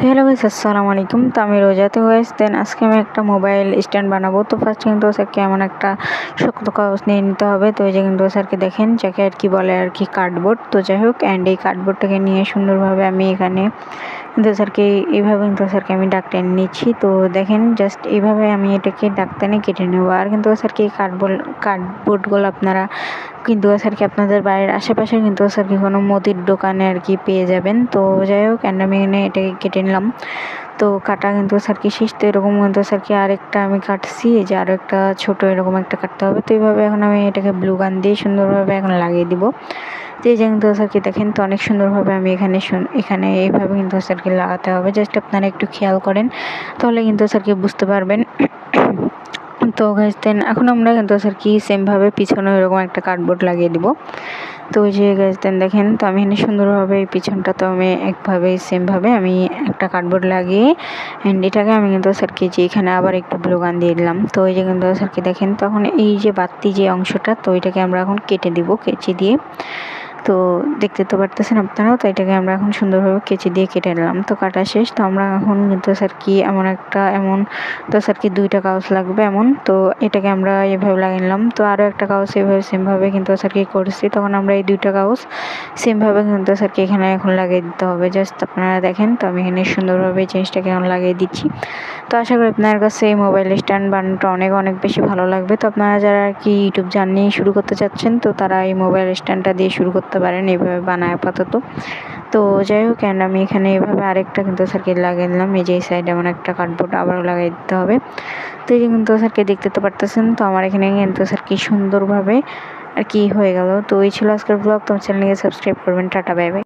তো hello guys, আসসালামু আলাইকুম। তো আমি রোজা। তো গাইস দেন আজকে আমি একটা মোবাইল স্ট্যান্ড বানাবো। তো ফার্স্ট কিন্তু স্যারকে এমন একটা শক্ত কাগজ নিয়ে নিতে হবে। তো এই যে কিন্তু স্যারকে দেখেন যাকে আর কি বলে আর কি কার্ডবোর্ড। তো যাই হোক, অ্যান্ড এই কার্ডবোর্ডটাকে নিয়ে সুন্দরভাবে আমি এখানে কিন্তু স্যারকে এইভাবে কিন্তু স্যারকে আমি দাগ টেনে নিচ্ছি। তো দেখেন জাস্ট এইভাবে আমি এটাকে দাগ টেনে কেটে নেবো। আর কিন্তু স্যারকে এই কার্ডবোর্ডগুলো আপনারা কিন্তু স্যারকে আপনাদের বাড়ির আশেপাশে কিন্তু স্যারকে কোনো মুদির দোকানে আর কি পেয়ে যাবেন। তো যাই হোক, অ্যান্ড আমি এনে এটাকে কেটে নিলাম। তো কাটা কিন্তু স্যারকে শেষ। তো এরকম কিন্তু স্যারকে আরেকটা আমি কাটছি, এই যে আরও একটা ছোটো এরকম একটা কাটতে হবে। তো এইভাবে এখন আমি এটাকে ব্লু গান দিয়ে সুন্দরভাবে এখন লাগিয়ে দিব। তো এই যে কিন্তু স্যারকে দেখেন, তো অনেক সুন্দরভাবে আমি এখানে এইভাবে কিন্তু স্যারকে লাগাতে হবে। জাস্ট আপনারা একটু খেয়াল করেন, তাহলে কিন্তু স্যারকে বুঝতে পারবেন। তো গাইস দেন এখন আমরা কিন্তু স্যার কি সেমভাবে পিছনে এরকম একটা কার্ডবোর্ড লাগিয়ে দিব। তো ওই যে গাইস দেন দেখেন, তো আমি এখানে সুন্দরভাবে এই পিছনটা তো আমি একভাবে সেমভাবে আমি একটা কার্ডবোর্ড লাগিয়ে অ্যান্ড এটাকে আমি কিন্তু স্যারকে যে এখানে আবার একটু ব্লু গান দিয়ে দিলাম। তো ওই যে কিন্তু স্যারকে দেখেন, তখন এই যে বাড়তি যে অংশটা, তো এটাকে আমরা এখন কেটে দিব কেচি দিয়ে। তো দেখতে তো পারতেছেন আপনারাও। তো এটাকে আমরা এখন সুন্দরভাবে কেচি দিয়ে কেটে নিলাম। তো কাটা শেষ। তো আমরা এখন কিন্তু স্যার কি তো স্যার কি 2টা কাগজ লাগবে এমন। তো এটাকে আমরা এভাবে লাগিয়ে নিলাম। তো আরও একটা কাগজ এভাবে সেমভাবে কিন্তু স্যার কি করছি। তখন আমরা এই 2টা কাগজ সেমভাবে কিন্তু স্যার কি এখানে এখন লাগিয়ে দিতে হবে। জাস্ট আপনারা দেখেন, তো আমি এখানে সুন্দরভাবে এই জিনিসটাকে এখন লাগিয়ে দিচ্ছি। তো আশা করি আপনার কাছে এই মোবাইল স্ট্যান্ড বানানোটা অনেক বেশি ভালো লাগবে। তো আপনারা যারা আর কি ইউটিউব জার্নি শুরু করতে চাচ্ছেন, তো তারা এই মোবাইল স্ট্যান্ডটা দিয়ে শুরু করতে পারেন, এইভাবে বানায় আপাতত। তো যাই হোক, অ্যান্ড আমি এখানে এইভাবে আরেকটা কিন্তু স্যারকে লাগিয়ে দিলাম। এই যে এই সাইডে এমন একটা কার্ডবোর্ড আবারও লাগিয়ে দিতে হবে। তো এই যে কিন্তু স্যারকে দেখতে তো পারতেছেন, তো আমার এখানে কিন্তু স্যার কি সুন্দরভাবে আর কি হয়ে গেল। তো এই ছিল আজকের ব্লগ। তোমার চ্যানেলকে সাবস্ক্রাইব করবেন। Tata, bye bye.